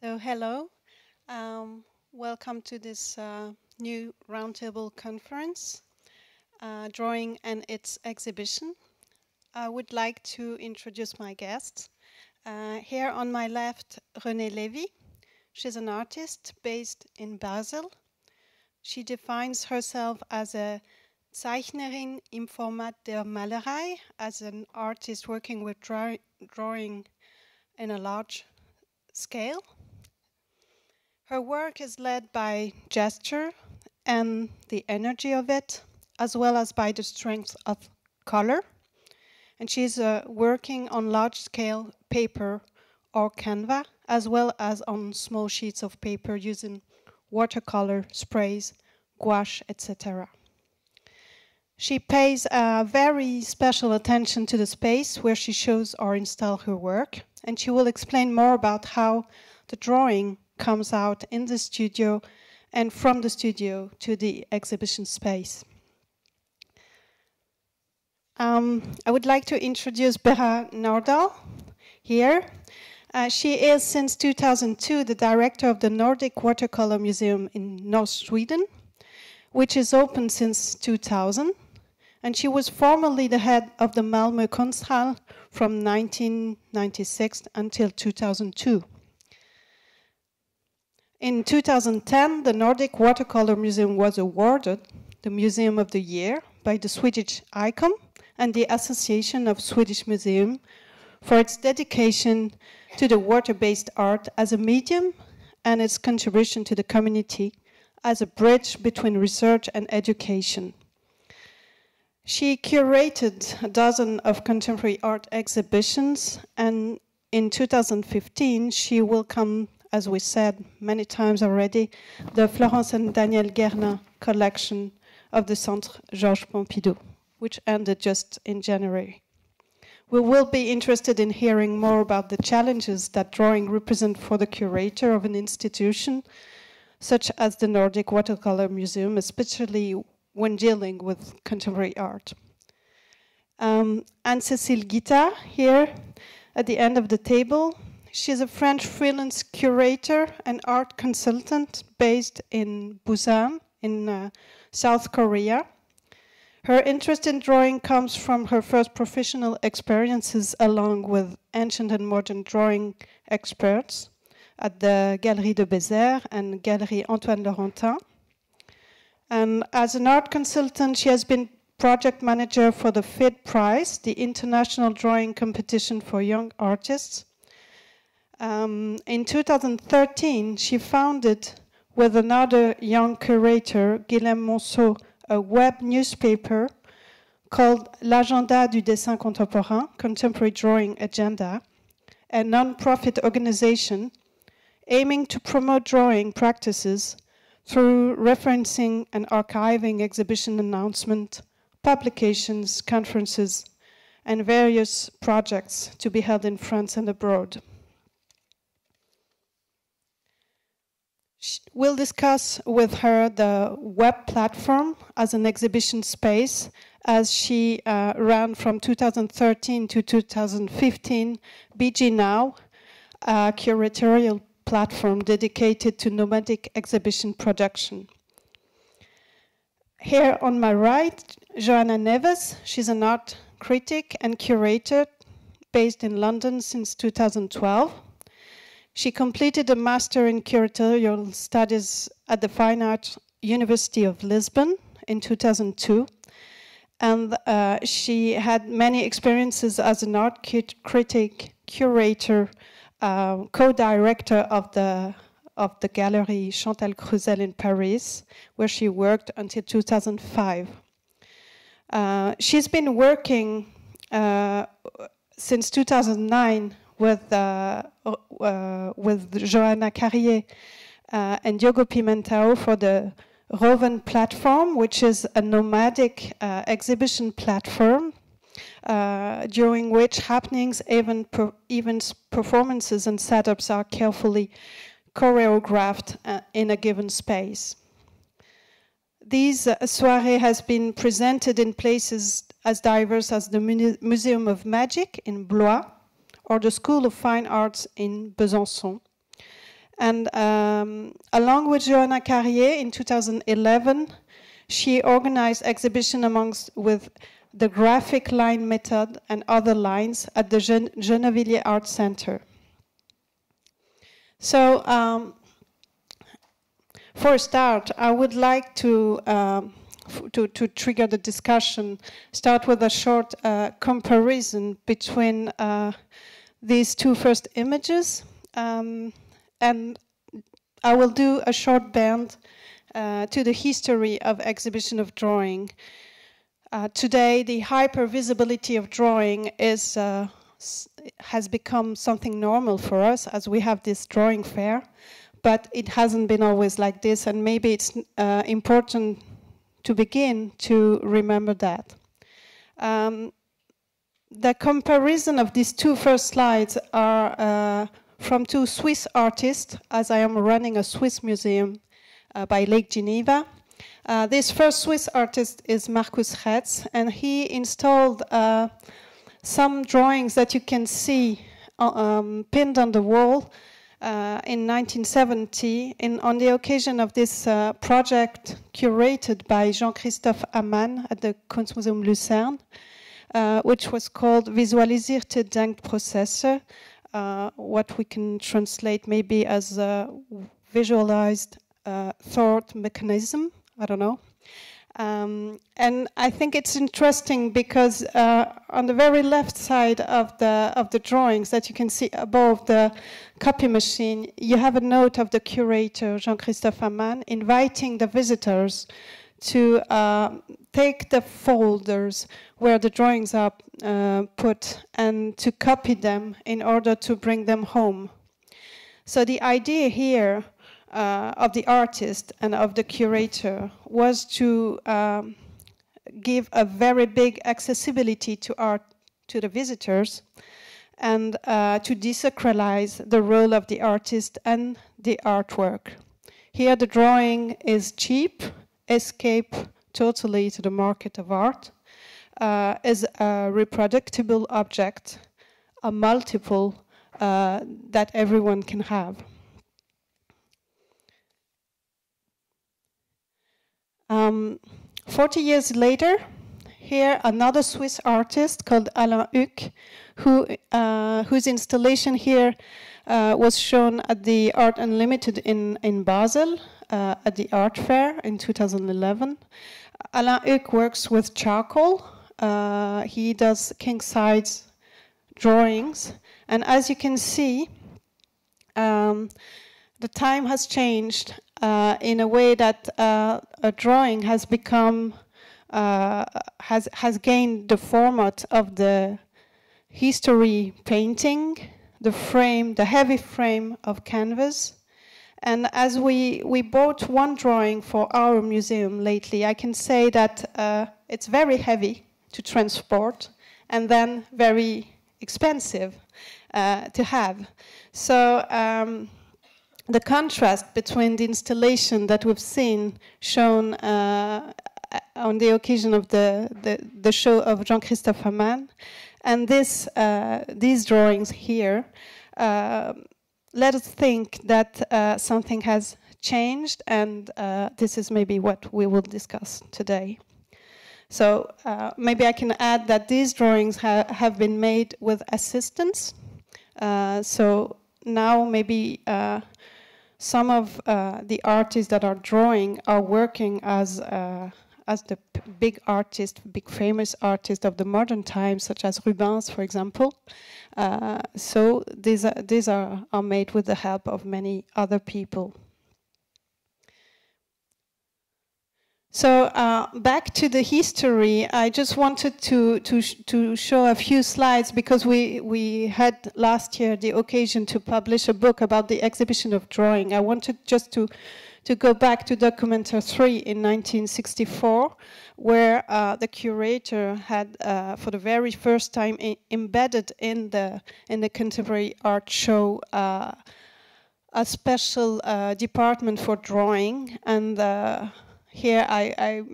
So hello, welcome to this new roundtable conference, Drawing and its Exhibition. I would like to introduce my guests. Here on my left, Renée Lévy. She's an artist based in Basel. She defines herself as a Zeichnerin im Format der Malerei, as an artist working with drawing in a large scale. Her work is led by gesture and the energy of it, as well as by the strength of color. And she's working on large-scale paper or canvas, as well as on small sheets of paper using watercolor, sprays, gouache, etc. She pays very special attention to the space where she shows or installs her work, and she will explain more about how the drawing comes out in the studio and from the studio to the exhibition space. I would like to introduce Bera Nordahl here. She is since 2002 the director of the Nordic Watercolor Museum in North Sweden, which is open since 2000. And she was formerly the head of the Malmö Kunsthall from 1996 until 2002. In 2010, the Nordic Watercolor Museum was awarded the Museum of the Year by the Swedish ICOM and the Association of Swedish Museums for its dedication to the water-based art as a medium and its contribution to the community as a bridge between research and education. She curated a dozen of contemporary art exhibitions, and in 2015 she welcomed, as we said many times already, the Florence and Daniel Guernin collection of the Centre Georges Pompidou, which ended just in January. We will be interested in hearing more about the challenges that drawing represent for the curator of an institution, such as the Nordic Watercolor Museum, especially when dealing with contemporary art. Anne-Cécile Guittard, here at the end of the table. She's a French freelance curator and art consultant based in Busan in South Korea. Her interest in drawing comes from her first professional experiences along with ancient and modern drawing experts at the Galerie de Bézère and Galerie Antoine Laurentin. And as an art consultant, she has been project manager for the FID Prize, the International Drawing Competition for Young Artists. In 2013, she founded, with another young curator, Guilhem Monceau, a web newspaper called L'Agenda du Dessin Contemporain, Contemporary Drawing Agenda, a non-profit organization aiming to promote drawing practices through referencing and archiving exhibition announcements, publications, conferences, and various projects to be held in France and abroad. We'll discuss with her the web platform as an exhibition space, as she ran from 2013 to 2015 BG Now, a curatorial platform dedicated to nomadic exhibition production. Here on my right, Joanna Neves. She's an art critic and curator based in London since 2012. She completed a master in curatorial studies at the Fine Arts University of Lisbon in 2002. And she had many experiences as an art critic, curator, co-director of the gallery Chantal Cruzel in Paris, where she worked until 2005. She's been working since 2009 with Johanna Carrier and Diogo Pimentao for the Roven platform, which is a nomadic exhibition platform during which happenings, events, performances, and setups are carefully choreographed in a given space. These soirées has been presented in places as diverse as the Museum of Magic in Blois or the School of Fine Arts in Besançon. And along with Johanna Carrier in 2011, she organized exhibition with the graphic line method and other lines at the Gennevilliers Art Center. So, for a start, I would like to trigger the discussion, start with a short comparison between these two first images, and I will do a short bend to the history of exhibition of drawing. Today, the hyper-visibility of drawing has become something normal for us, as we have this drawing fair, but it hasn't been always like this, and maybe it's important to begin to remember that. The comparison of these two first slides are from two Swiss artists, as I am running a Swiss museum by Lake Geneva. This first Swiss artist is Markus Retz, and he installed some drawings that you can see pinned on the wall in 1970 on the occasion of this project curated by Jean-Christophe Amann at the Kunstmuseum Lucerne, which was called Visualisierte Denkprozesse, what we can translate maybe as visualized thought mechanism, I don't know. And I think it's interesting because on the very left side of the drawings that you can see above the copy machine, you have a note of the curator, Jean-Christophe Amann, inviting the visitors to take the folders where the drawings are put and to copy them in order to bring them home. So the idea here of the artist and of the curator was to give a very big accessibility to art to the visitors and to desacralize the role of the artist and the artwork. Here the drawing is cheap, escape totally to the market of art, is a reproducible object, a multiple that everyone can have. 40 years later, here another Swiss artist called Alain Huck, whose installation here was shown at the Art Unlimited in Basel at the art fair in 2011. Alain Huck works with charcoal. He does king-size drawings, and as you can see, the time has changed in a way that a drawing has become, has gained the format of the history painting, the frame, the heavy frame of canvas. And as we bought one drawing for our museum lately, I can say that it's very heavy to transport and then very expensive to have. So the contrast between the installation that we've seen shown on the occasion of the show of Jean-Christophe Amann and these drawings here let us think that something has changed, and this is maybe what we will discuss today. So maybe I can add that these drawings have been made with assistance. So now maybe some of the artists that are drawing are working as the big artists, big famous artists of the modern times, such as Rubens, for example. So these are made with the help of many other people. So back to the history, I just wanted to show a few slides because we had last year the occasion to publish a book about the exhibition of drawing. I wanted just to to go back to Documenter 3 in 1964, where the curator had, for the very first time, embedded in the contemporary art show a special department for drawing. And here I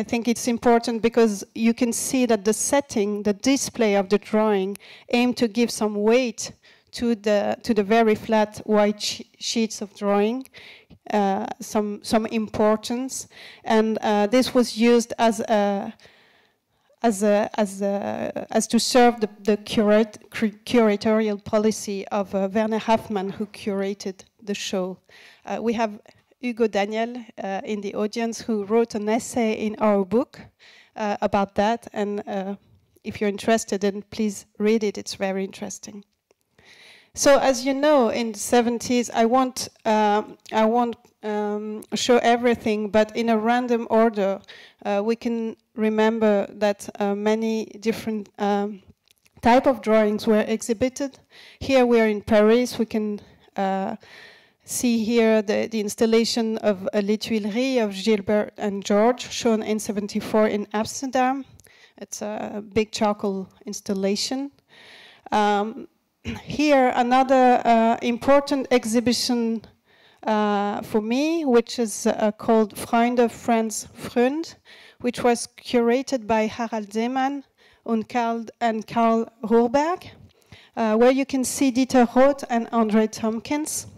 think it's important because you can see that the setting, the display of the drawing, aimed to give some weight to the very flat white sheets of drawing, some importance, and this was used as to serve the curatorial policy of Werner Haffmann, who curated the show. We have Hugo Daniel in the audience, who wrote an essay in our book about that, and if you're interested, then please read it. It's very interesting. So, as you know, in the 70s, I won't show everything, but in a random order, we can remember that many different type of drawings were exhibited. Here we are in Paris. We can see here the installation of Les Tuileries of Gilbert and George, shown in '74 in Amsterdam. It's a big charcoal installation. Here, another important exhibition for me, which is called Freunde, Friends, Freund, which was curated by Harald Seemann and Karl Rohrberg, where you can see Dieter Roth and Andre Tompkins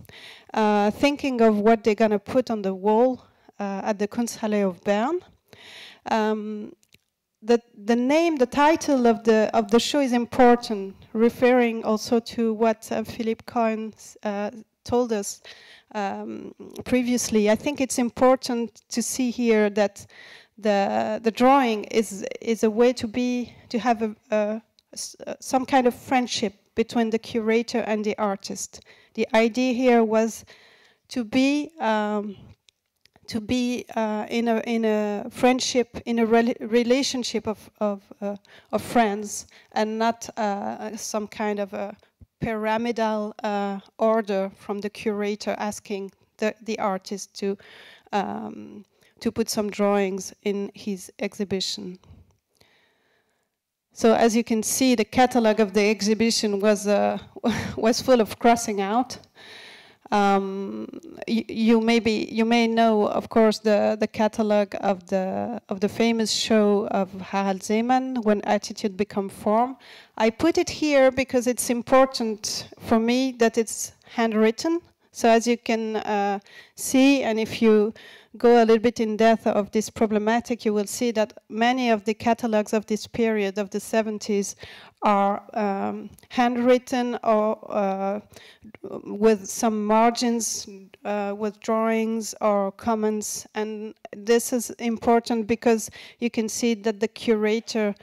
thinking of what they're going to put on the wall at the Kunsthalle of Bern. The name, the title of the show is important, referring also to what Philip Cohen told us previously. I think it's important to see here that the drawing is a way to have some kind of friendship between the curator and the artist. The idea here was to be in a friendship, in a relationship of friends, and not some kind of a pyramidal order from the curator asking the artist to put some drawings in his exhibition. So, as you can see, the catalog of the exhibition was full of crossing out. You may know, of course, the catalog of the famous show of Harald Seemann, When Attitude Become Form. I put it here because it's important for me that it's handwritten. So as you can see, and if you go a little bit in depth of this problematic, you will see that many of the catalogs of this period of the 70s are handwritten or with some margins, with drawings or comments. And this is important because you can see that the curator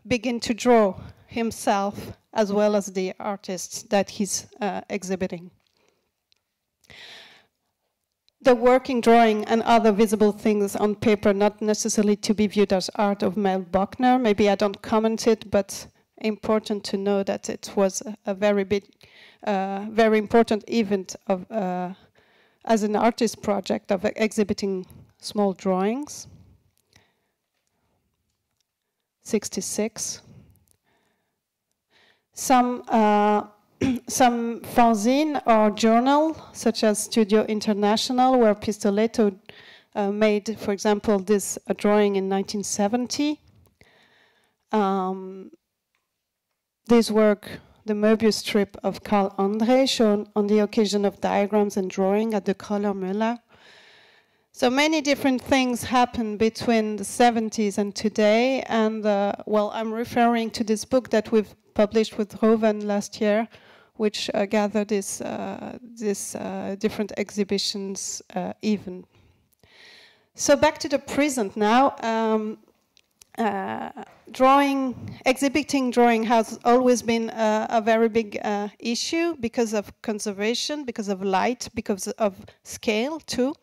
begin to draw himself as well as the artists that he's exhibiting. The working drawing and other visible things on paper, not necessarily to be viewed as art of Mel Bochner. Maybe I don't comment it, but important to know that it was a very big, very important event of, as an artist project of exhibiting small drawings. 66. Some fanzine or journal, such as Studio International, where Pistoletto made, for example, this drawing in 1970. This work, the Möbius strip of Karl André, shown on the occasion of diagrams and drawing at the Kroller Müller. So many different things happen between the 70s and today, and well, I'm referring to this book that we've published with Rowan last year, which gathered these different exhibitions even. So back to the present now. Exhibiting drawing has always been a very big issue because of conservation, because of light, because of scale too.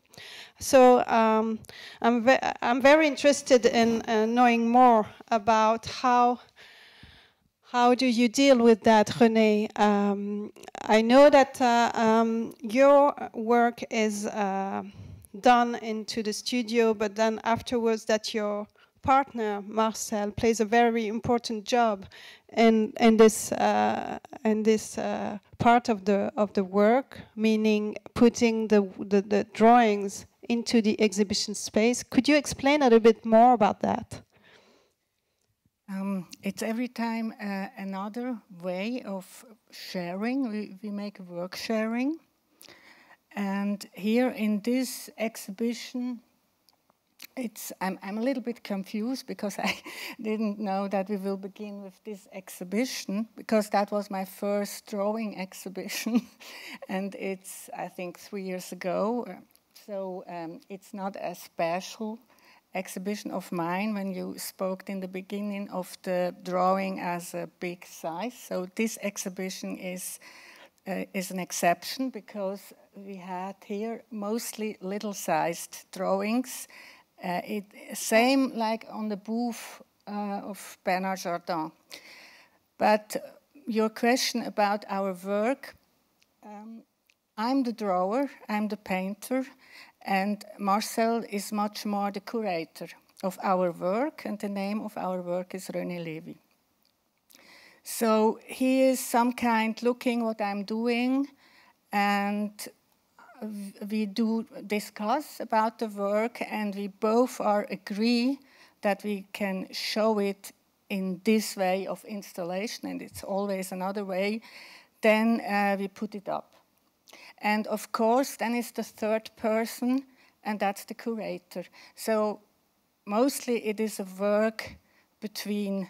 So I'm very interested in knowing more about how How do you deal with that, René? I know that your work is done into the studio, but then afterwards that your partner, Marcel, plays a very important job in this part of the work, meaning putting the drawings into the exhibition space. Could you explain a little bit more about that? It's every time another way of sharing. We make work sharing. And here in this exhibition, I'm a little bit confused because I didn't know that we will begin with this exhibition, because that was my first drawing exhibition. And it's, I think, 3 years ago. So it's not a special exhibition of mine when you spoke in the beginning of the drawing as a big size. So this exhibition is an exception, because we had here mostly little-sized drawings. Same like on the booth of Bernard Jardin. But your question about our work, I'm the drawer, I'm the painter, and Marcel is much more the curator of our work, and the name of our work is René Lévy. So he is some kind looking what I'm doing, and we do discuss about the work, and we both agree that we can show it in this way of installation, and it's always another way. Then we put it up. And of course, then it's the third person, and that's the curator. So mostly it is a work between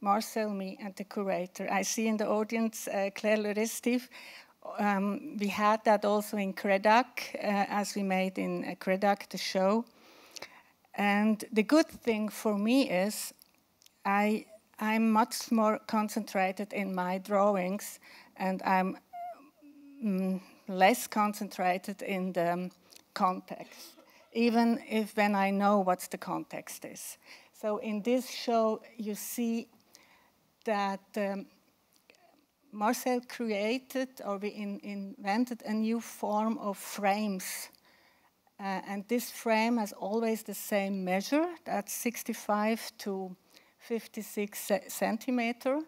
Marcel, me, and the curator. I see in the audience Claire Lerestif. We had that also in Credac, as we made in Credac the show. And the good thing for me is I'm much more concentrated in my drawings, and I'm less concentrated in the context, even if when I know what the context is. So in this show, you see that Marcel created, or we invented a new form of frames. And this frame has always the same measure, that's 65 to 56 centimeter.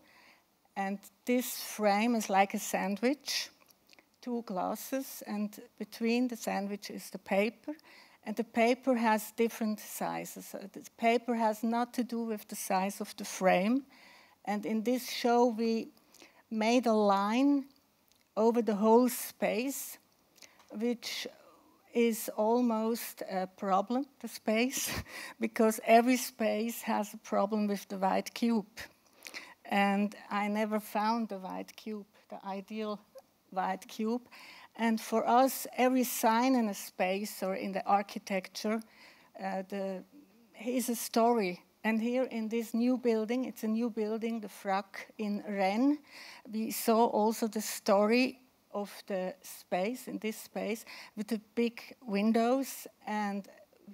And this frame is like a sandwich, 2 glasses, and between the sandwich is the paper. And the paper has different sizes. The paper has not to do with the size of the frame. And in this show, we made a line over the whole space, which is almost a problem, the space, because every space has a problem with the white cube. And I never found the white cube, the ideal white cube. And for us, every sign in a space or in the architecture is a story. And here in this new building, it's a new building, the FRAC in Rennes, we saw also the story of the space, in this space, with the big windows. And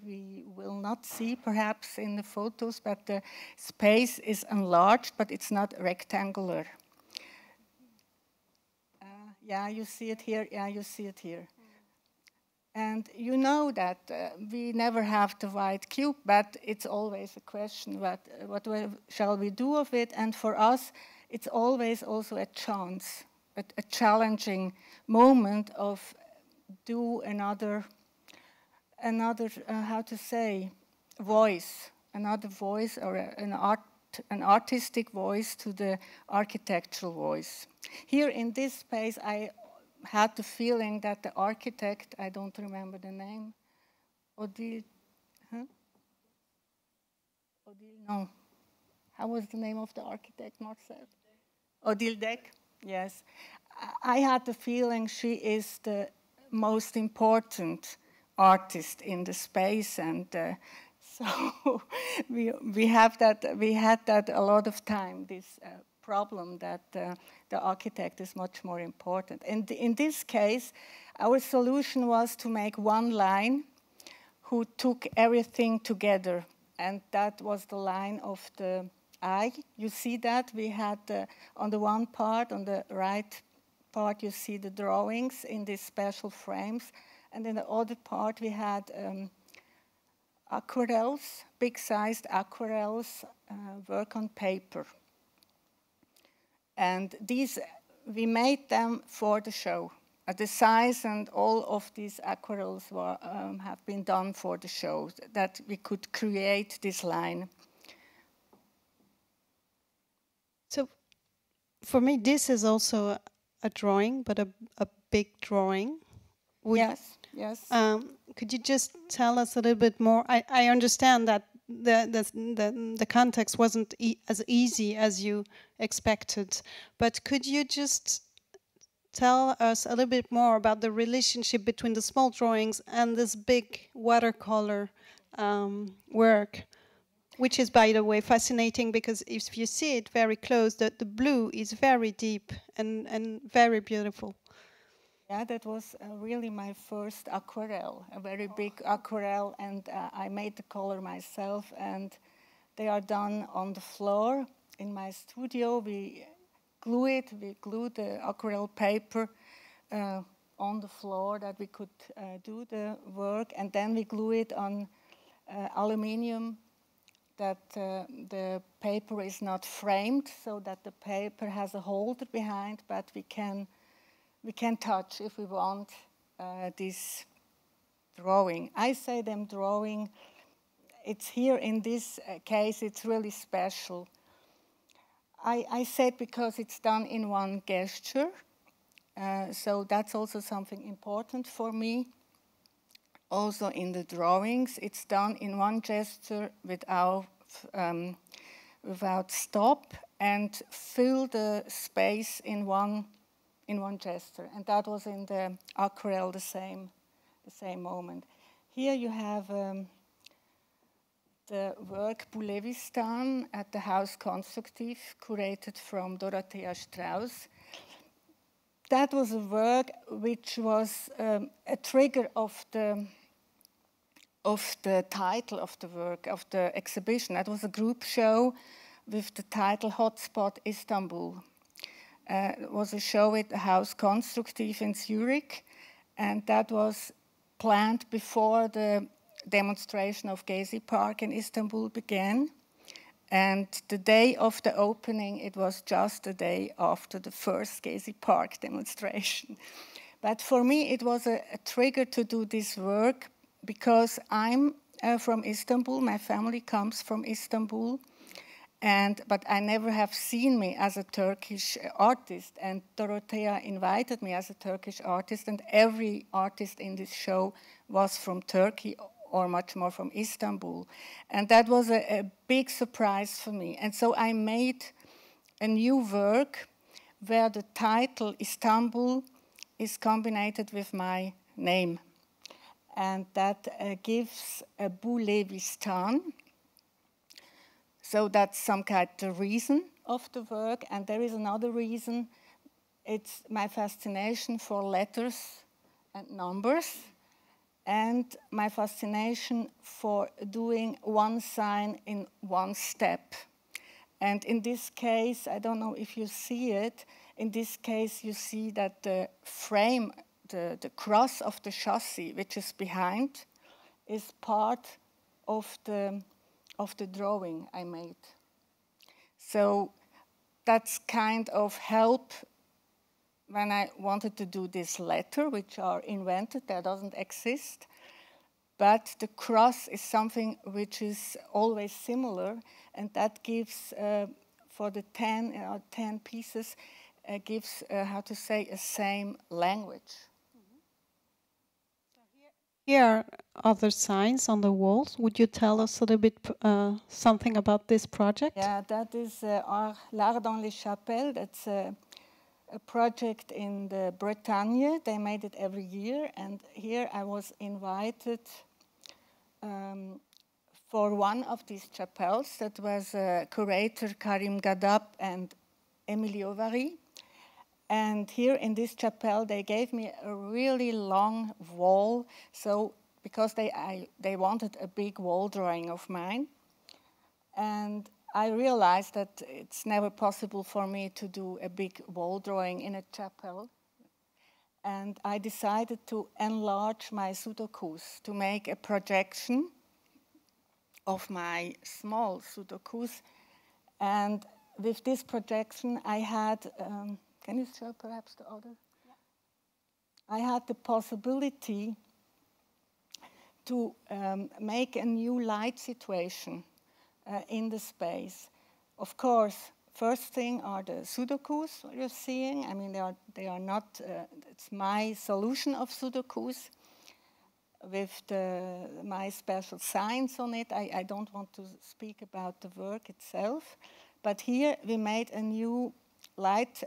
we will not see, perhaps, in the photos, but the space is enlarged, but it's not rectangular. Yeah, you see it here. Yeah, you see it here. And you know that we never have the white cube, but it's always a question, what shall we do of it? And for us, it's always also a chance, a challenging moment of do another how to say, voice, another voice, or an artistic voice to the architectural voice. Here in this space, I had the feeling that the architect, I don't remember the name, Odile, no. How was the name of the architect, Marcel? Odile Deck, yes. I had the feeling she is the most important artist in the space, and so we had that a lot of time, this problem that the architect is much more important. And in this case, our solution was to make one line who took everything together, and that was the line of the eye. You see that we had on the one part, on the right part, you see the drawings in these special frames, and in the other part we had aquarelles, big-sized aquarelles, work on paper. And these, we made them for the show. The size and all of these aquarelles have been done for the show, that we could create this line. So for me, this is also a drawing, but a big drawing. Yes. Could you just tell us a little bit more? I understand that the context wasn't as easy as you expected, but could you just tell us a little bit more about the relationship between the small drawings and this big watercolor work, which is, by the way, fascinating, because if you see it very close, the blue is very deep and very beautiful. Yeah, that was really my first aquarelle, a very big aquarelle, and I made the color myself, and they are done on the floor in my studio. We glue the aquarelle paper on the floor that we could do the work, and then we glue it on aluminium, that the paper is not framed, so that the paper has a holder behind, but we can touch if we want this drawing. I say them drawing. It's here in this case, it's really special. I said because it's done in one gesture, so that's also something important for me. Also in the drawings, it's done in one gesture without stop, and fill the space in one gesture, and that was in the aquarelle the same moment. Here you have the work Boulevistan at the Haus Konstruktiv, curated from Dorothea Strauss. That was a work which was a trigger of the title of the work, of the exhibition. That was a group show with the title Hotspot Istanbul. It was a show at the Haus Konstruktiv in Zurich, and that was planned before the demonstration of Gezi Park in Istanbul began. And the day of the opening, it was just the day after the first Gezi Park demonstration. But for me, it was a trigger to do this work, because I'm from Istanbul. My family comes from Istanbul. But I never have seen me as a Turkish artist, and Dorothea invited me as a Turkish artist, and every artist in this show was from Turkey, or much more from Istanbul. And that was a big surprise for me. And so I made a new work where the title Istanbul is combined with my name. And that gives a Boulevistan. So that's some kind of reason of the work. And there is another reason. It's my fascination for letters and numbers, and my fascination for doing one sign in one step. And in this case, I don't know if you see it, in this case you see that the frame, the cross of the chassis, which is behind, is part of the drawing I made. So that's kind of help when I wanted to do this letter, which are invented, that doesn't exist. But the cross is something which is always similar, and that gives, for the 10 pieces, gives, a same language. Here are other signs on the walls. Would you tell us a little bit something about this project? Yeah, that is L'Art dans les Chapelles. That's a project in the Bretagne. They made it every year, and here I was invited for one of these chapels. That was curator Karim Gadab and Emilio Vary. And here in this chapel, they gave me a really long wall, so because they wanted a big wall drawing of mine. And I realized that it's never possible for me to do a big wall drawing in a chapel. And I decided to enlarge my Sudokus, to make a projection of my small Sudokus. And with this projection, I had, can you show perhaps the other? Yeah. I had the possibility to make a new light situation in the space. Of course, first thing are the Sudokus you're seeing. I mean, they are not, it's my solution of Sudokus with my special signs on it. I don't want to speak about the work itself. But here we made a new light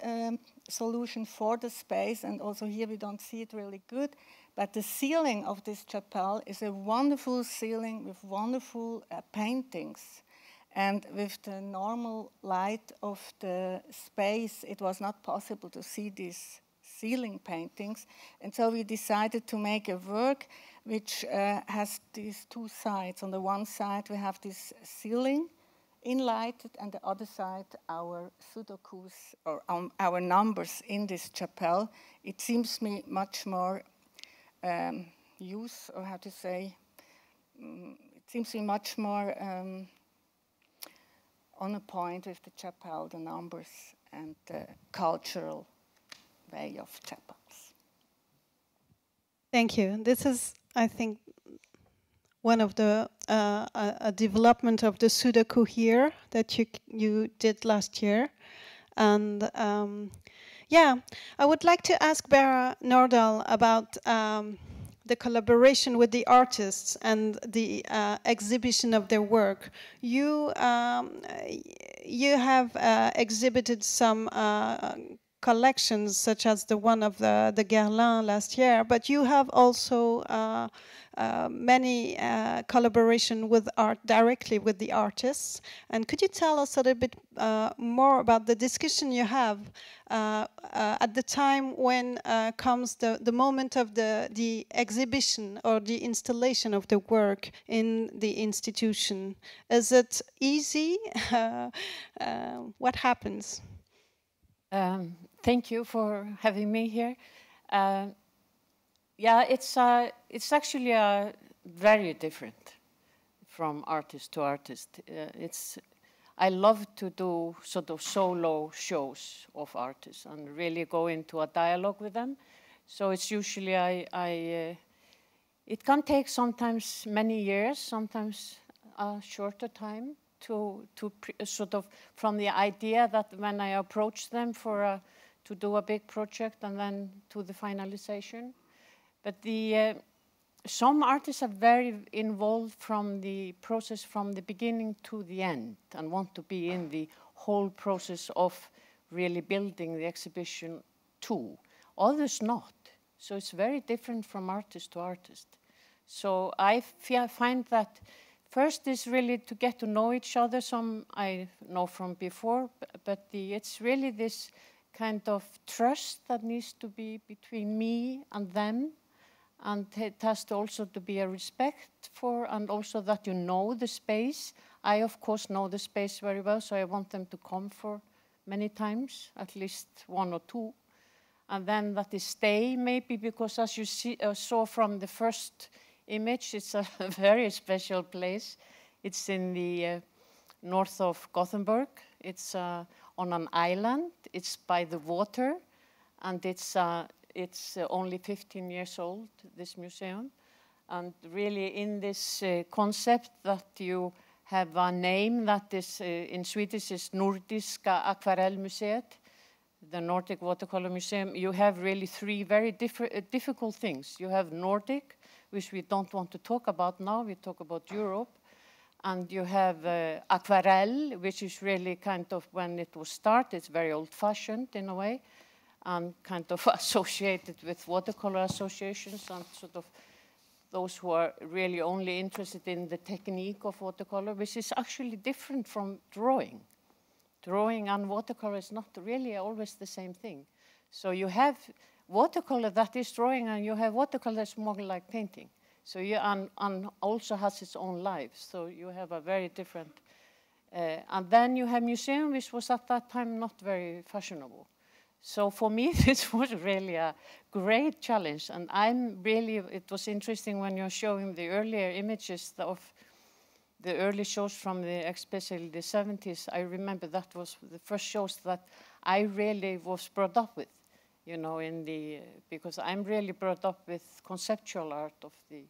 solution for the space, and also here we don't see it really good. But the ceiling of this chapel is a wonderful ceiling with wonderful paintings. And with the normal light of the space, it was not possible to see these ceiling paintings. And so we decided to make a work which has these two sides. On the one side, we have this ceiling enlightened, and the other side, our Sudokus, or our numbers in this chapel. It seems me much more use, or how to say, it seems me much more on a point with the chapel, the numbers, and the cultural way of chapels. Thank you. This is, I think, one of the a development of the Sudoku here that you did last year, and yeah, I would like to ask Bera Nordahl about the collaboration with the artists and the exhibition of their work. You have exhibited some collections, such as the one of the Guerlain last year, but you have also many collaboration with art directly with the artists. And could you tell us a little bit more about the discussion you have at the time when comes the moment of the exhibition or the installation of the work in the institution? Is it easy? What happens? Thank you for having me here. Yeah, it's actually very different from artist to artist. I love to do sort of solo shows of artists and really go into a dialogue with them. So it's usually it can take sometimes many years, sometimes a shorter time to sort of from the idea that when I approach them to do a big project and then to the finalization. But some artists are very involved from the process from the beginning to the end and want to be in the whole process of really building the exhibition too. Others not. So it's very different from artist to artist. So I find that first is really to get to know each other. Some I know from before, but it's really this kind of trust that needs to be between me and them. And it has to also to be a respect for, and also that you know the space. I, of course, know the space very well, so I want them to come for many times, at least one or two. And then that they stay, maybe, because as you saw from the first image, it's a very special place. It's in the north of Gothenburg. It's on an island. It's by the water, and it's only 15 years old, this museum. And really in this concept that you have a name that is, in Swedish, is Nordiska Akvarellmuseet, the Nordic Watercolor Museum, you have really three very difficult things. You have Nordic, which we don't want to talk about now, we talk about Europe. And you have aquarelle, which is really kind of, when it was started, it's very old-fashioned in a way, and kind of associated with watercolor associations and sort of those who are really only interested in the technique of watercolor, which is actually different from drawing. Drawing and watercolor is not really always the same thing. So you have watercolor that is drawing, and you have watercolor that's more like painting. So and also has its own life. So you have a very different And then you have museum, which was at that time not very fashionable. So for me, this was really a great challenge. And it was interesting when you're showing the earlier images of the early shows from especially the 70s. I remember that was the first shows that I really was brought up with, you know, because I'm really brought up with conceptual art of the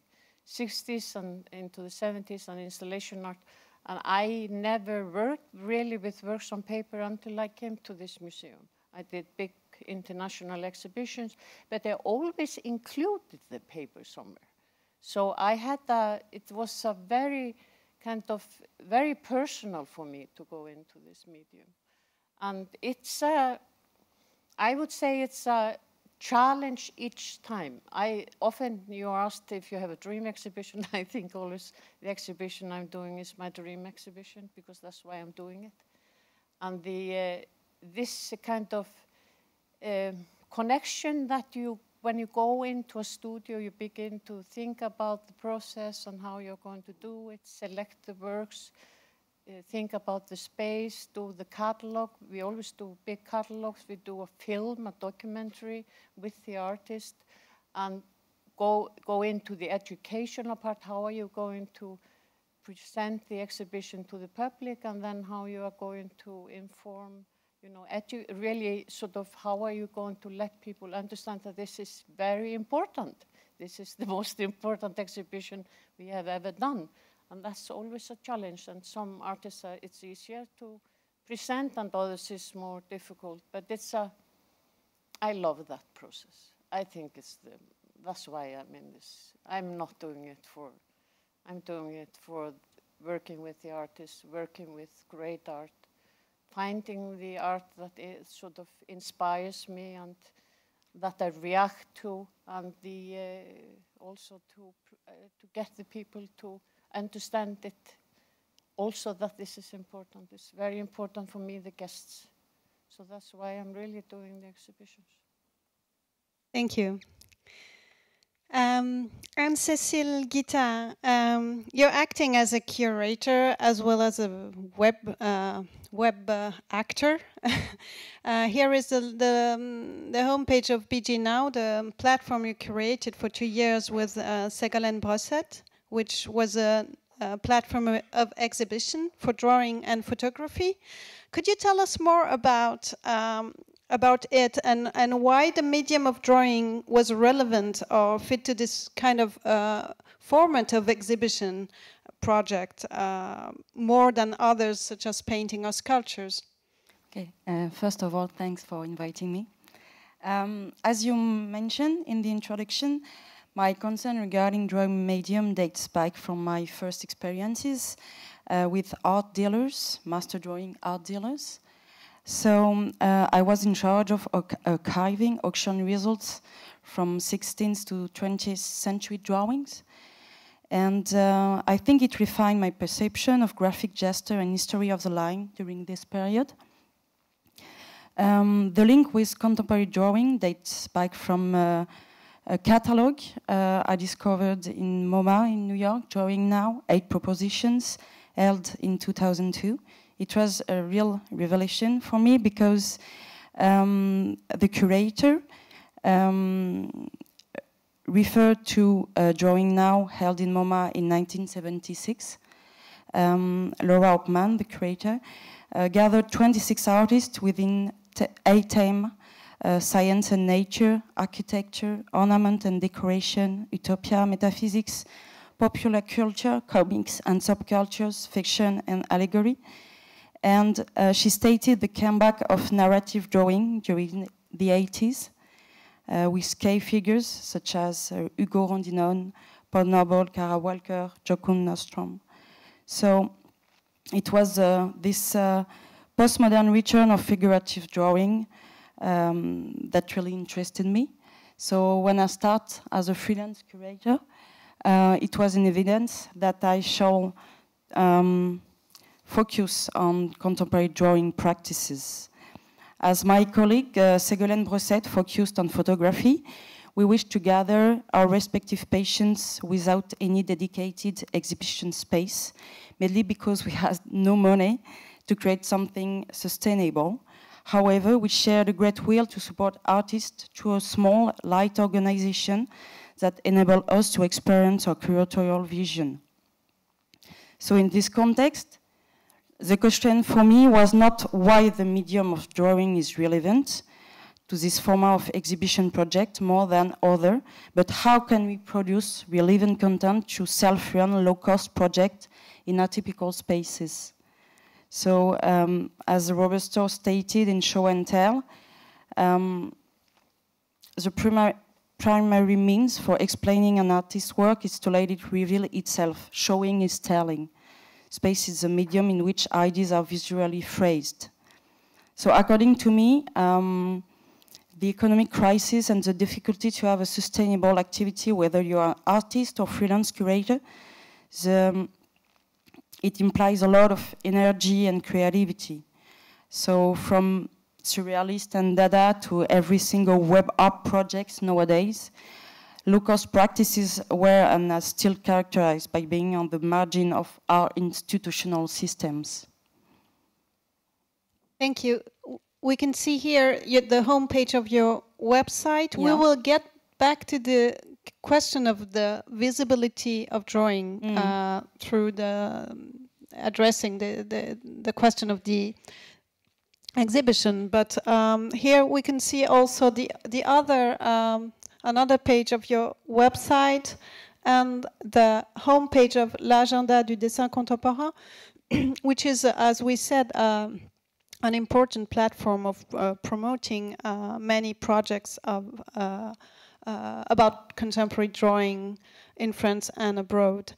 60s and into the 70s and installation art. And I never worked really with works on paper until I came to this museum. I did big international exhibitions, but I always included the paper somewhere. So it was a very very personal for me to go into this medium. And I would say it's a challenge each time. Often you're asked if you have a dream exhibition. I think always the exhibition I'm doing is my dream exhibition because that's why I'm doing it. And this kind of connection that when you go into a studio, you begin to think about the process and how you're going to do it, select the works, think about the space, do the catalog. We always do big catalogs. We do a film, a documentary with the artist, and go into the educational part. How are you going to present the exhibition to the public, and then how you are going to inform, you know, really sort of how are you going to let people understand that this is very important. This is the most important exhibition we have ever done. And that's always a challenge. And some artists, it's easier to present and others is more difficult. But I love that process. I think that's why I'm in this. I'm doing it for working with the artists, working with great art, finding the art that sort of inspires me and that I react to, and also to get the people to understand it. Also, that this is important. It's very important for me, the guests. So that's why I'm really doing the exhibitions. Thank you. Anne-Cécile Guittard, you're acting as a curator as well as a web actor. Here is the homepage of BG Now, the platform you created for 2 years with Ségolène Brossette, which was a platform of exhibition for drawing and photography. Could you tell us more about it and why the medium of drawing was relevant or fit to this kind of format of exhibition project more than others such as painting or sculptures? Okay, first of all, thanks for inviting me. As you mentioned in the introduction, my concern regarding drawing medium dates back from my first experiences with art dealers, master drawing art dealers. So I was in charge of archiving auction results from 16th to 20th century drawings. And I think it refined my perception of graphic gesture and history of the line during this period. The link with contemporary drawing dates back from a catalog I discovered in MoMA in New York, Drawing Now, 8 propositions held in 2002. It was a real revelation for me because the curator referred to Drawing Now held in MoMA in 1976. Laura Hopman, the curator, gathered 26 artists within 8 themes: science and nature, architecture, ornament and decoration, utopia, metaphysics, popular culture, comics and subcultures, fiction and allegory. And she stated the comeback of narrative drawing during the 80s with key figures such as Hugo Rondinon, Paul Noble, Kara Walker, Jokun Nostrom. So it was this postmodern return of figurative drawing that really interested me. So when I started as a freelance curator, it was in evidence that I should focus on contemporary drawing practices. As my colleague Ségolène Brossette focused on photography, we wish to gather our respective patients without any dedicated exhibition space, mainly because we had no money to create something sustainable. However, we share the great will to support artists through a small, light organization that enable us to experience our curatorial vision. So in this context, the question for me was not why the medium of drawing is relevant to this format of exhibition project more than other, but how can we produce relevant content through self-run, low-cost project in atypical spaces? So, as Roberto stated in Show and Tell, the primary means for explaining an artist's work is to let it reveal itself. Showing is telling. Space is a medium in which ideas are visually phrased. So according to me, the economic crisis and the difficulty to have a sustainable activity, whether you are an artist or freelance curator, it implies a lot of energy and creativity. So from surrealist and Dada to every single web app projects nowadays, low-cost practices were and are still characterized by being on the margin of our institutional systems. Thank you. We can see here the homepage of your website. Yeah. We will get back to the question of the visibility of drawing through the addressing the question of the exhibition. But here we can see also the other another page of your website and the homepage of l'agenda du dessin contemporain, which is, as we said, an important platform of promoting many projects of about contemporary drawing in France and abroad.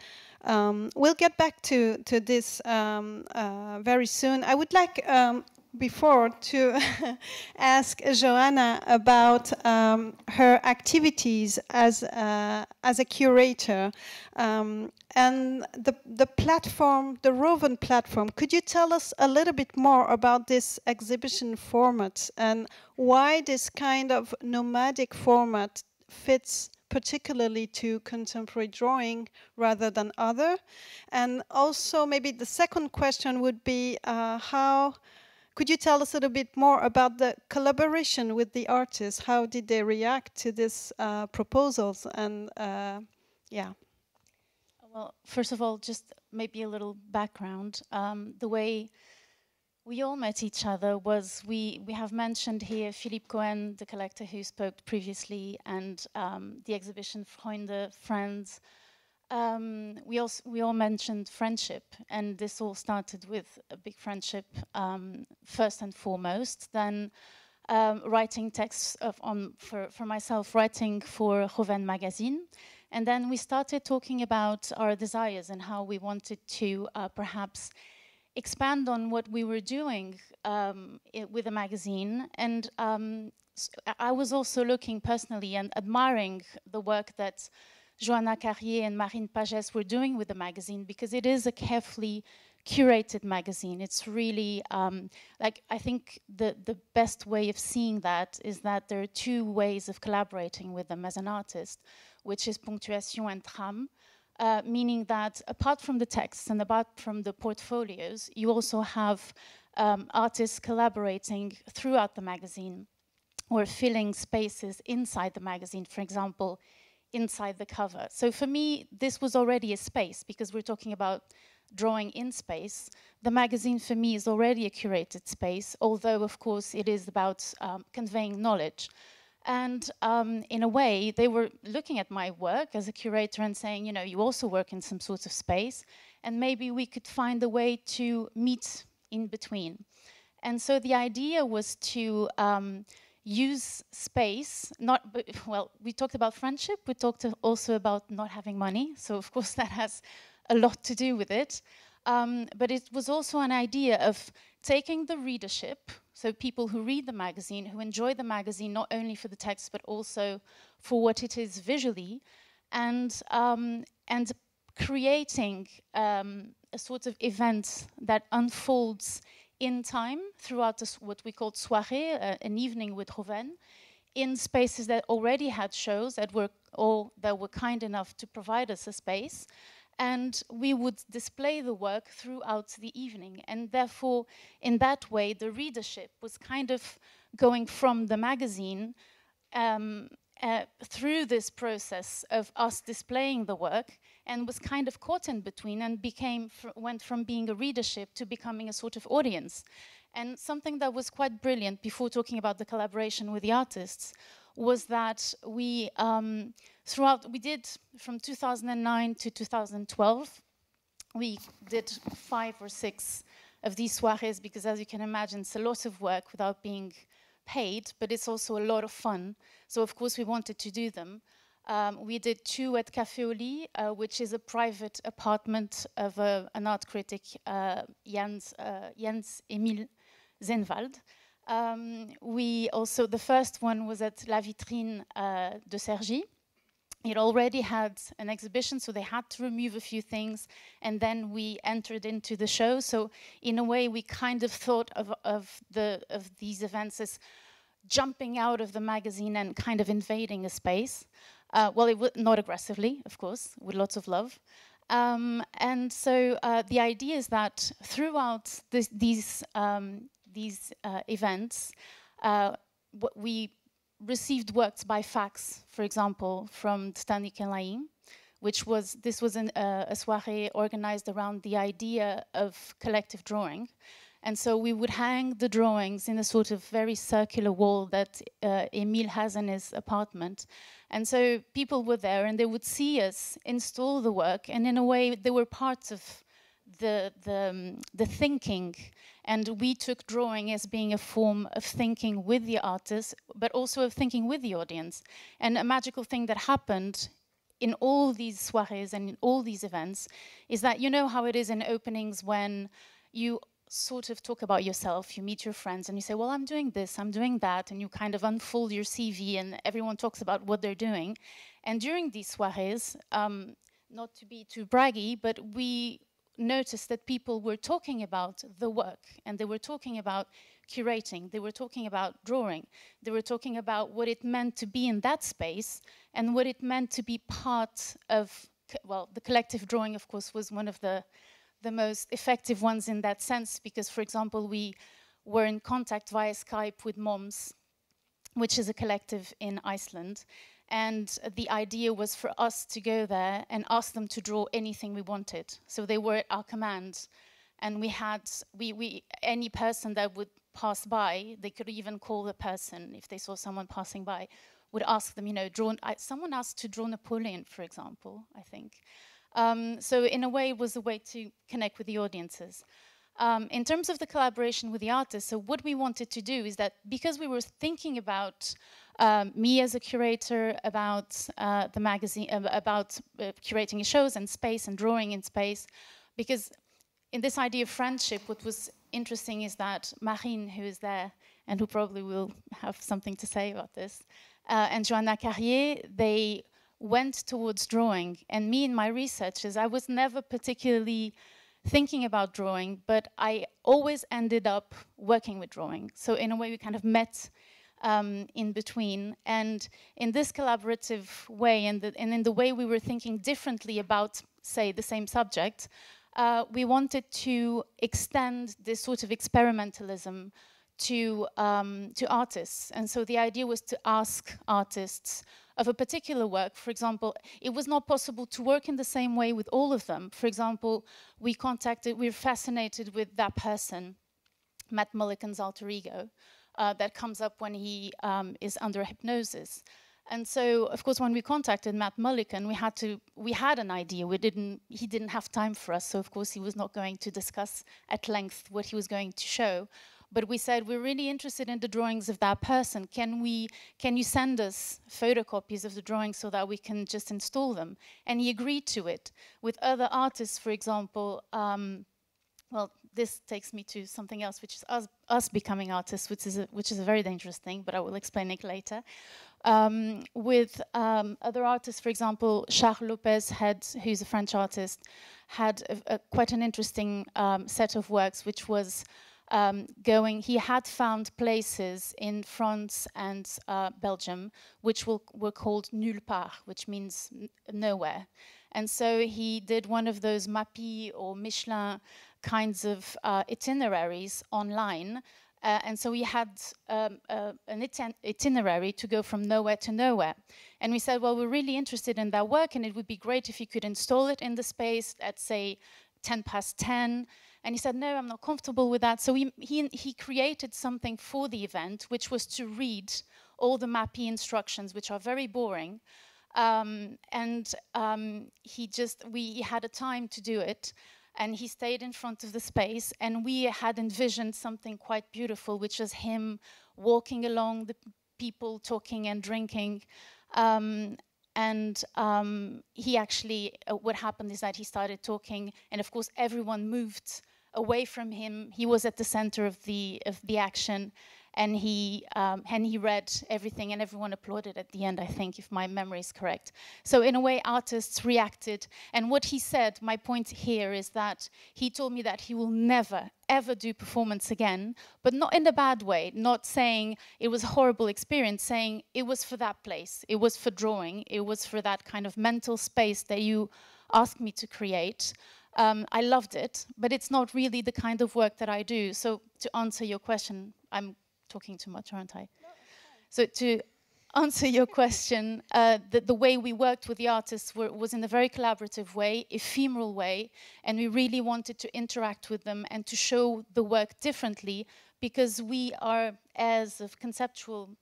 We'll get back to this very soon. I would like before to ask Joanna about her activities as a curator and the platform, the Roven platform. Could you tell us a little bit more about this exhibition format and why this kind of nomadic format fits particularly to contemporary drawing rather than other? And also maybe the second question would be could you tell us a little bit more about the collaboration with the artists? How did they react to these proposals? And yeah. Well, first of all, just maybe a little background. The way we all met each other was we have mentioned here Philippe Cohen, the collector who spoke previously, and the exhibition Freunde, Friends. We all mentioned friendship, and this all started with a big friendship first and foremost. Then writing texts for myself, writing for Roven magazine, and then we started talking about our desires and how we wanted to perhaps expand on what we were doing with the magazine. And I was also looking personally and admiring the work that Joanna Carrier and Marine Pagès were doing with the magazine, because it is a carefully curated magazine. It's really, I think the best way of seeing that is that there are two ways of collaborating with them as an artist, which is punctuation and trame, meaning that apart from the texts and apart from the portfolios, you also have artists collaborating throughout the magazine or filling spaces inside the magazine, for example, inside the cover. So for me, this was already a space, because we're talking about drawing in space. The magazine for me is already a curated space, although of course it is about conveying knowledge. And in a way, they were looking at my work as a curator and saying, you know, you also work in some sort of space, and maybe we could find a way to meet in between. And so the idea was to use space, well, we talked about friendship, we talked also about not having money, so of course that has a lot to do with it. But it was also an idea of taking the readership, so people who read the magazine, who enjoy the magazine not only for the text but also for what it is visually, and creating a sort of event that unfolds in time throughout what we called soirée, an evening with Roven, in spaces that already had shows that were kind enough to provide us a space, and we would display the work throughout the evening. And therefore, in that way, the readership was kind of going from the magazine through this process of us displaying the work, and was kind of caught in between, and went from being a readership to becoming a sort of audience. And something that was quite brilliant, before talking about the collaboration with the artists, was that we did from 2009 to 2012, we did 5 or 6 of these soirées, because as you can imagine, it's a lot of work without being paid, but it's also a lot of fun. So of course we wanted to do them. We did 2 at Café au Lit, which is a private apartment of an art critic, Jens Emil Zenwald. The first one was at La Vitrine de Cergy. It already had an exhibition, so they had to remove a few things, and then we entered into the show. So in a way, we kind of thought of these events as jumping out of the magazine and kind of invading a space. Not aggressively, of course, with lots of love. And so the idea is that throughout these events, we received works by fax, for example, from Stanley Kenlain, this was a soirée organized around the idea of collective drawing. And so we would hang the drawings in a sort of very circular wall that Emile has in his apartment. And so people were there and they would see us install the work, and in a way they were parts of the thinking. And we took drawing as being a form of thinking with the artist, but also of thinking with the audience. And a magical thing that happened in all these soirées and in all these events is that, you know how it is in openings when you sort of talk about yourself, you meet your friends and you say, well, I'm doing this, I'm doing that, and you kind of unfold your CV and everyone talks about what they're doing. And during these soirées, not to be too braggy, but we noticed that people were talking about the work, and they were talking about curating, they were talking about drawing, they were talking about what it meant to be in that space and what it meant to be part of, well, the collective drawing, of course, was one of the most effective ones in that sense, because, for example, we were in contact via Skype with Moms, which is a collective in Iceland. And the idea was for us to go there and ask them to draw anything we wanted. So they were at our command. And we had, any person that would pass by, they could even call the person if they saw someone passing by, would ask them, you know, someone asked to draw Napoleon, for example, I think. So in a way, it was a way to connect with the audiences. In terms of the collaboration with the artists, so what we wanted to do is that because we were thinking about me as a curator, about the magazine, about curating shows and space and drawing in space, because in this idea of friendship, what was interesting is that Marine, who is there and who probably will have something to say about this, and Joanna Carrier, they went towards drawing. And me in my researches, I was never particularly thinking about drawing, but I always ended up working with drawing. So in a way, we kind of met in between. And in this collaborative way, and in the way we were thinking differently about, say, the same subject, we wanted to extend this sort of experimentalism to artists. And so the idea was to ask artists of a particular work. For example, it was not possible to work in the same way with all of them. For example, we were fascinated with that person, Matt Mullican's alter ego, that comes up when he is under hypnosis. And so, of course, when we contacted Matt Mullican, we had an idea. He didn't have time for us, so of course he was not going to discuss at length what he was going to show. But we said, we're really interested in the drawings of that person. Can you send us photocopies of the drawings so that we can just install them? And he agreed to it. With other artists, for example, well, this takes me to something else, which is us becoming artists, which is a very dangerous thing, but I will explain it later. With other artists, for example, Charles Lopez, who's a French artist, had quite an interesting set of works, which was he had found places in France and Belgium which were called nulle part, which means nowhere. And so he did one of those MAPI or Michelin kinds of itineraries online. And so we had an itinerary to go from nowhere to nowhere. And we said, well, we're really interested in that work, and it would be great if you could install it in the space at, say, 10:10. And he said, no, I'm not comfortable with that. So he created something for the event, which was to read all the MAPI instructions, which are very boring. We had a time to do it. And he stayed in front of the space, and we had envisioned something quite beautiful, which was him walking along, the people talking and drinking. He actually, what happened is that he started talking, and of course everyone moved away from him. He was at the center of the action, and he read everything, and everyone applauded at the end, I think, if my memory is correct. So in a way, artists reacted. And what he said, my point here is that he told me that he will never, ever do performance again, but not in a bad way, not saying it was a horrible experience, saying it was for that place, it was for drawing, it was for that kind of mental space that you asked me to create. I loved it, but it's not really the kind of work that I do. So to answer your question, I'm talking too much, aren't I? No, so to answer your question, the way we worked with the artists was in a very collaborative way, ephemeral way, and we really wanted to interact with them and to show the work differently, because we are heirs of conceptual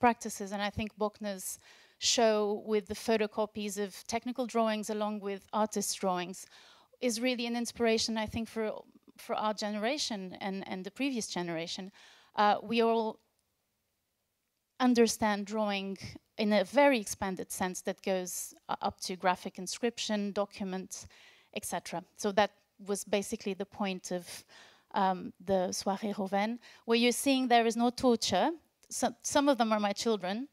practices, and I think Bochner's show with the photocopies of technical drawings along with artists' drawings is really an inspiration, I think, for our generation and the previous generation. We all understand drawing in a very expanded sense that goes up to graphic inscription, documents, etc. So that was basically the point of the Soirée Rovenne, where you're seeing there is no torture. Some of them are my children,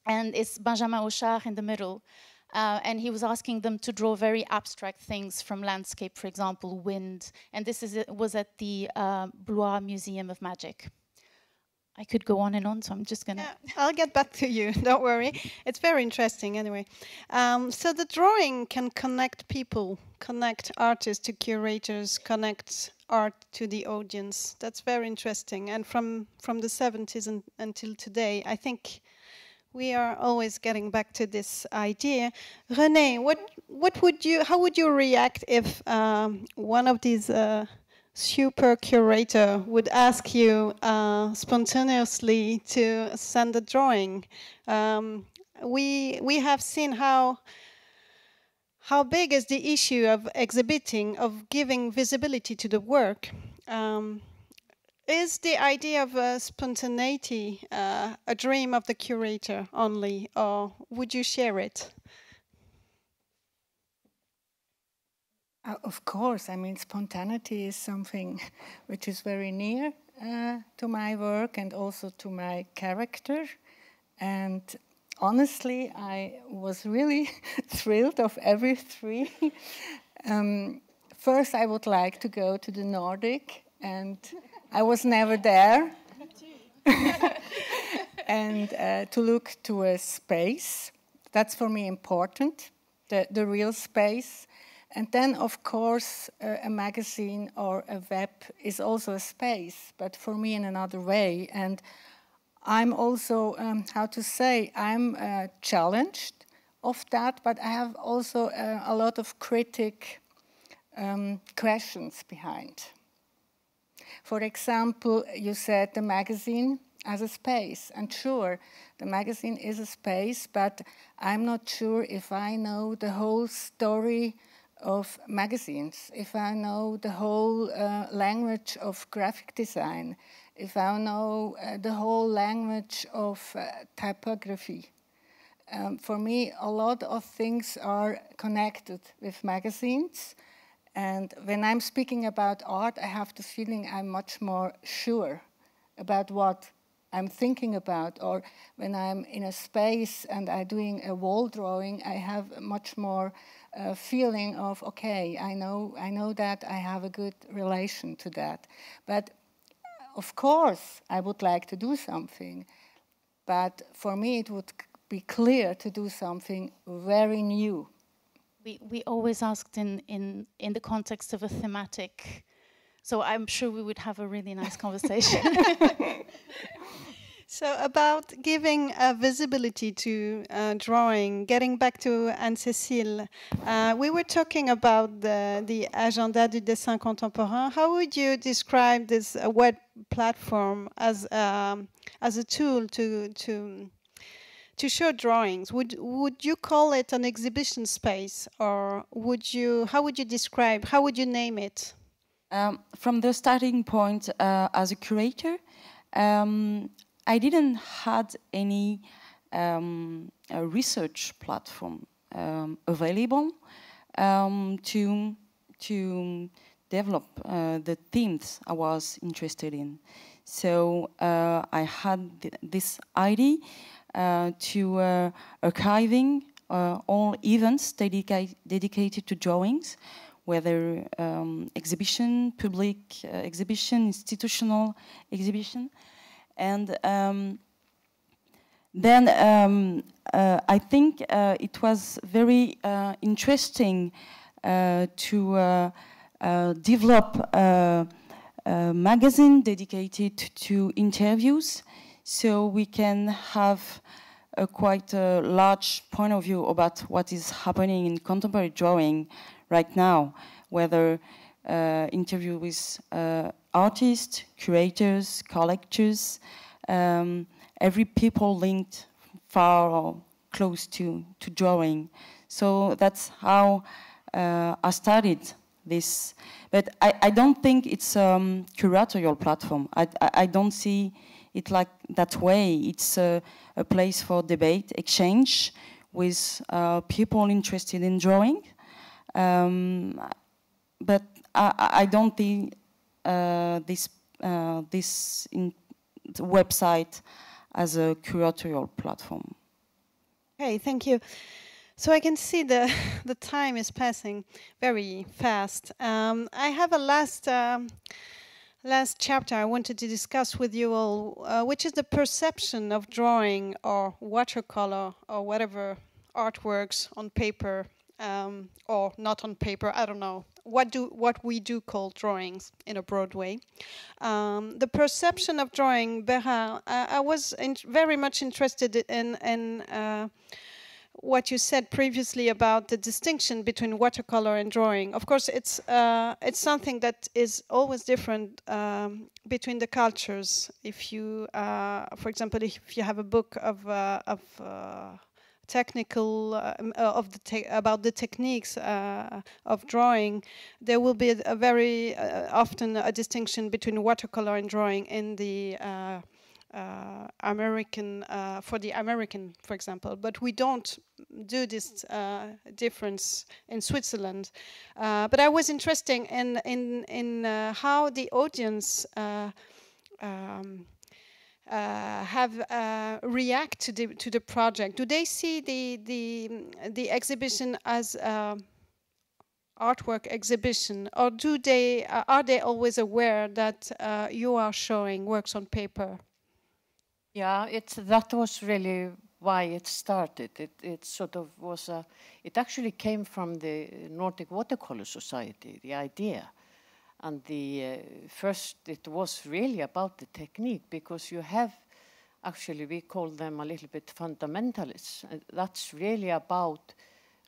and it's Benjamin Auchard in the middle. And he was asking them to draw very abstract things from landscape, for example, wind. And this was at the Blois Museum of Magic. I could go on and on, so I'm just going to... Yeah, I'll get back to you, don't worry. It's very interesting anyway. So the drawing can connect people, connect artists to curators, connect art to the audience. That's very interesting. And from the 70s until today, I think we are always getting back to this idea. René, how would you react if one of these super curator would ask you spontaneously to send a drawing? We have seen how big is the issue of exhibiting, of giving visibility to the work. Is the idea of spontaneity a dream of the curator only, or would you share it? Of course, I mean, spontaneity is something which is very near to my work and also to my character. And honestly, I was really thrilled of every three. First, I would like to go to the Nordic, and I was never there. And to look to a space, that's for me important, the real space. And then, of course, a magazine or a web is also a space, but for me in another way. And I'm also, I'm challenged of that, but I have also a lot of critic questions behind. For example, you said the magazine as a space, and sure, the magazine is a space, but I'm not sure if I know the whole story of magazines, if I know the whole language of graphic design, if I know the whole language of typography. For me, a lot of things are connected with magazines. And when I'm speaking about art, I have the feeling I'm much more sure about what I'm thinking about. Or when I'm in a space and I'm doing a wall drawing, I have much more feeling of, okay, I know that I have a good relation to that. But of course, I would like to do something, but for me it would be clear to do something very new. We always asked in the context of a thematic, so I'm sure we would have a really nice conversation. So about giving visibility to drawing, getting back to Anne-Cécile, we were talking about the Agenda du Dessin Contemporain. How would you describe this web platform as a tool to show drawings? Would you call it an exhibition space, or how would you name it? From the starting point as a curator, I didn't had any research platform available to develop the themes I was interested in. So I had this idea to archiving all events dedicated to drawings, whether exhibition, public exhibition, institutional exhibition. And then I think it was very interesting to develop a magazine dedicated to interviews, so we can have a quite large point of view about what is happening in contemporary drawing right now, whether interview with artists, curators, collectors, every people linked far or close to drawing. So that's how I started this. But I don't think it's a curatorial platform. I don't see it like that way. It's a place for debate, exchange with people interested in drawing. But I don't think this website as a curatorial platform. Okay, thank you. So I can see the time is passing very fast. I have a last chapter I wanted to discuss with you all, which is the perception of drawing or watercolor or whatever artworks on paper or not on paper. I don't know what we do call drawings in a broad way. The perception of drawing, Bérard, I was very much interested in what you said previously about the distinction between watercolor and drawing. Of course, it's something that is always different between the cultures. If you, for example, if you have a book of technical about the techniques of drawing, there will be a very often a distinction between watercolor and drawing in the American, for the American, for example, but we don't do this difference in Switzerland. But I was interested in how the audience have react to the project. Do they see the exhibition as artwork exhibition, or are they always aware that you are showing works on paper? Yeah, that was really why it started. It sort of was it actually came from the Nordic Watercolor Society, the idea. And first it was really about the technique, because you have, actually we call them a little bit fundamentalists. And that's really about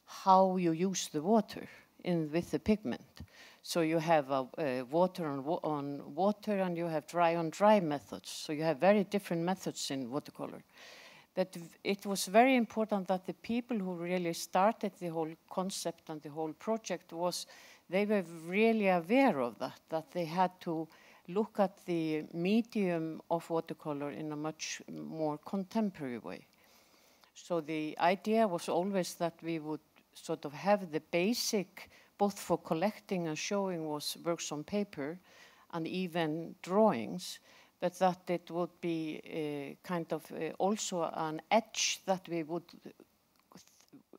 how you use the water with the pigment. So you have water on water, and you have dry on dry methods. So you have very different methods in watercolor. But it was very important that the people who really started the whole concept and the whole project they were really aware of that they had to look at the medium of watercolor in a much more contemporary way. So the idea was always that we would sort of have the basic, both for collecting and showing, was works on paper and even drawings, but that it would be kind of also an edge that we would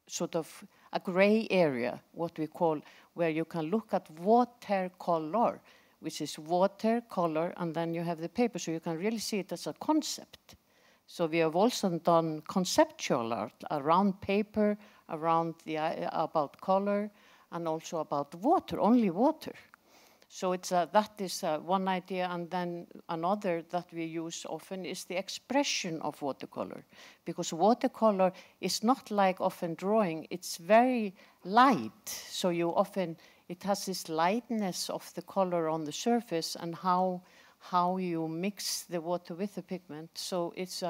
sort of a gray area, what we call, where you can look at watercolor which is water, color, and then you have the paper, so you can really see it as a concept. So we have also done conceptual art around paper, around about color, and also about water, only water. So it's that is one idea, and then another that we use often is the expression of watercolor, because watercolor is not like often drawing; it's very light. So you often it has this lightness of the color on the surface and how you mix the water with the pigment. So it's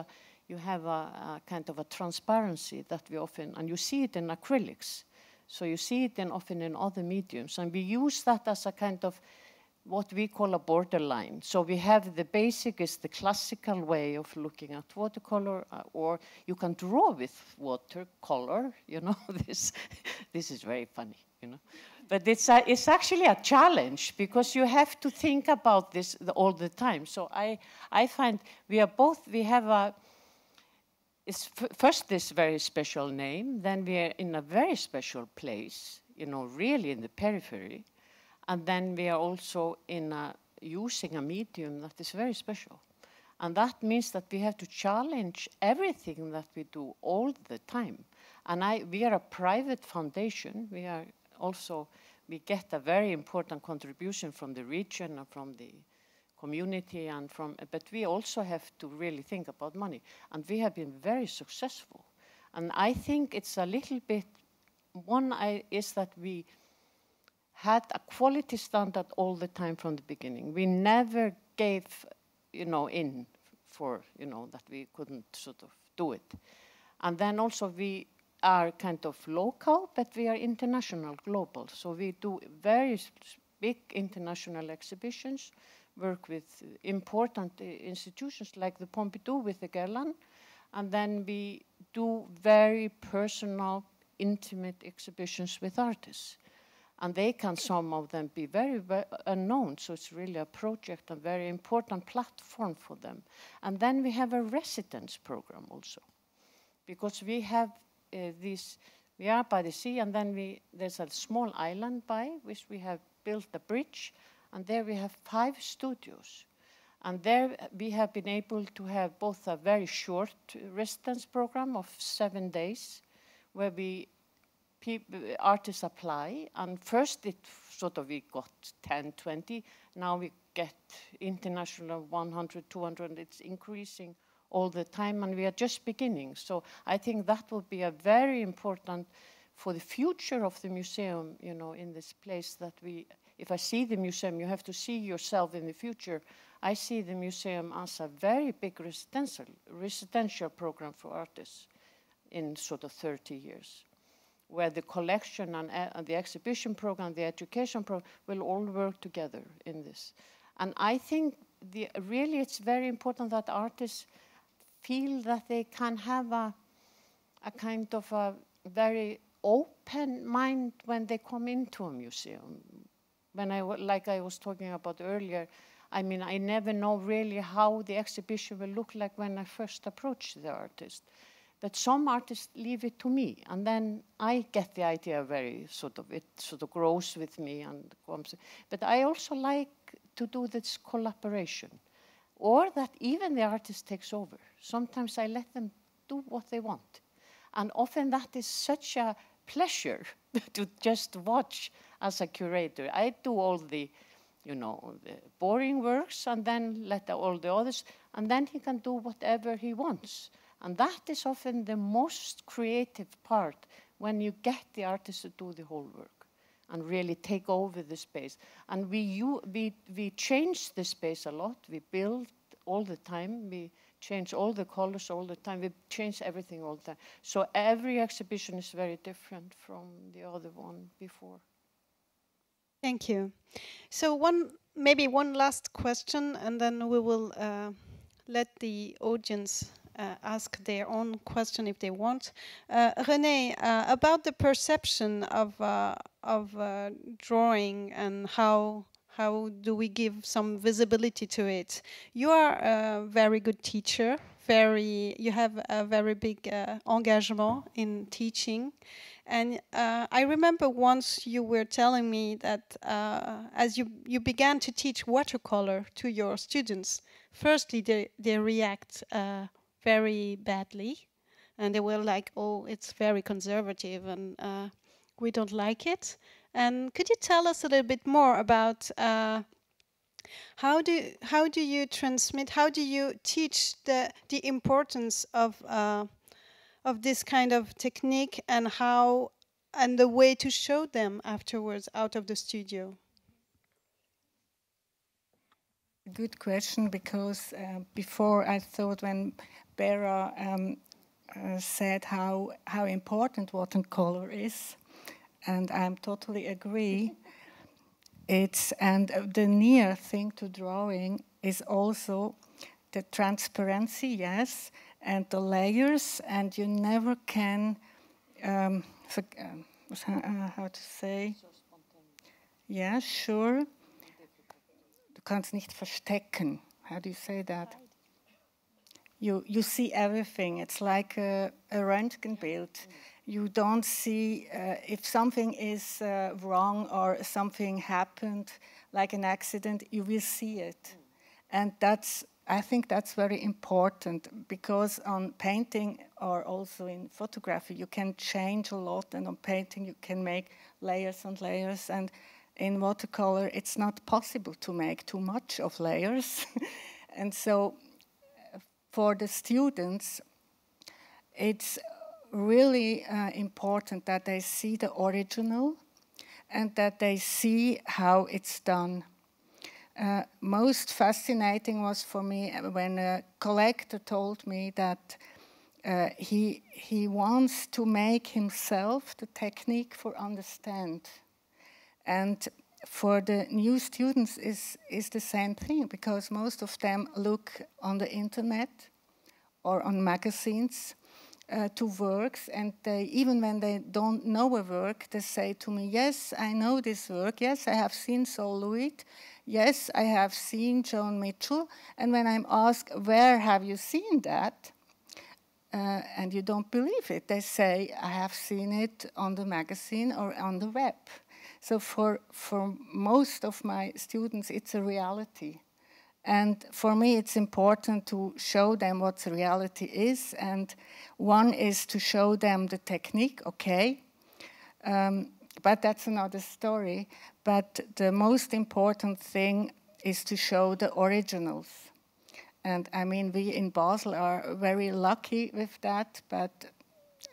you have a kind of a transparency that we often, and you see it in acrylics. So you see it often in other mediums, and we use that as a kind of what we call a borderline. So we have the basic is the classical way of looking at watercolor, or you can draw with watercolor. You know, this is very funny. You know, but it's actually a challenge because you have to think about this all the time. So I find we have a. It's first this very special name, then we are in a very special place, you know, really in the periphery, and then we are also using a medium that is very special. And that means that we have to challenge everything that we do all the time. And we are a private foundation. We get a very important contribution from the region and from the community, but we also have to really think about money. And we have been very successful. And I think it's a little bit, is that we had a quality standard all the time from the beginning. We never gave, in for, that we couldn't sort of do it. And then also we are kind of local, but we are international, global. So we do very big international exhibitions, work with important institutions like the Pompidou with the Guerlain, and then we do very personal, intimate exhibitions with artists. And some of them be very unknown, so it's really a project, a very important platform for them. And then we have a residence program also, because we have we are by the sea, and then there's a small island by which we have built a bridge, and there we have 5 studios. And there we have been able to have both a very short residence program of 7 days, where artists apply. And first we got 10, 20. Now we get international 100, 200. It's increasing all the time, and we are just beginning. So I think that will be a very important for the future of the museum, in this place that if I see the museum, you have to see yourself in the future. I see the museum as a very big residential program for artists in sort of 30 years, where the collection and the exhibition program, the education program will all work together in this. And I think really it's very important that artists feel that they can have a kind of a very open mind when they come into a museum. Like I was talking about earlier, I mean, I never know really how the exhibition will look like when I first approach the artist. But some artists leave it to me, and then I get the idea it sort of grows with me and comes. But I also like to do this collaboration, or that even the artist takes over. Sometimes I let them do what they want. And often that is such a pleasure to just watch as a curator. I do all the boring works, and then let all the others, and then he can do whatever he wants. And that is often the most creative part, when you get the artist to do the whole work and really take over the space. And we change the space a lot. We build all the time. We change all the colors all the time. We change everything all the time. So every exhibition is very different from the other one before. Thank you. So maybe one last question, and then we will let the audience ask their own question if they want. René, about the perception of drawing and how do we give some visibility to it? You are a very good teacher, you have a very big engagement in teaching. And I remember once you were telling me that as you began to teach watercolor to your students, firstly they react very badly, and they were like, "Oh, it's very conservative, and we don't like it." And could you tell us a little bit more about how do you transmit? How do you teach the importance of this kind of technique, and the way to show them afterwards out of the studio? Good question, because before I thought when Bera said how important watercolor is, and I totally agree. The near thing to drawing is also the transparency, yes, and the layers, and you never can, how to say, yeah, sure. Du kannst nicht verstecken. How do you say that? You see everything. It's like a Röntgen bild. You don't see if something is wrong or something happened, like an accident, you will see it. And I think that's very important, because on painting or also in photography, you can change a lot, and on painting you can make layers and layers, and in watercolor it's not possible to make too much of layers. And so for the students, it's really important that they see the original and that they see how it's done. Most fascinating was for me when a collector told me that he wants to make himself the technique for understand. And for the new students is the same thing, because most of them look on the internet or on magazines to works, and even when they don't know a work, they say to me, yes, I know this work, yes, I have seen Sol Louis, yes, I have seen Joan Mitchell, and when I'm asked, where have you seen that? And you don't believe it, they say, I have seen it on the magazine or on the web. So for most of my students, it's a reality. And for me, it's important to show them what the reality is. And one is to show them the technique, okay, but that's another story. But the most important thing is to show the originals. And I mean, we in Basel are very lucky with that, but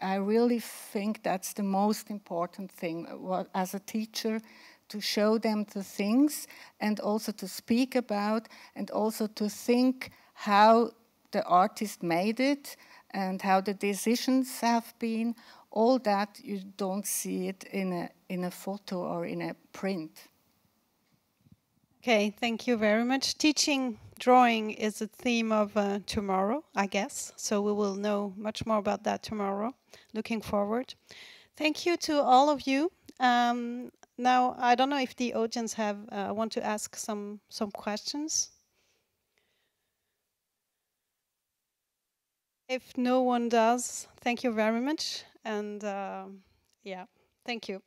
I really think that's the most important thing as a teacher, to show them the things and also to speak about and also to think how the artist made it and how the decisions have been. All that you don't see it in a photo or in a print. Okay, thank you very much. Teaching drawing is a theme of tomorrow, I guess. So we will know much more about that tomorrow. Looking forward. Thank you to all of you. Now, I don't know if the audience want to ask some questions. If no one does, thank you very much. And yeah, thank you.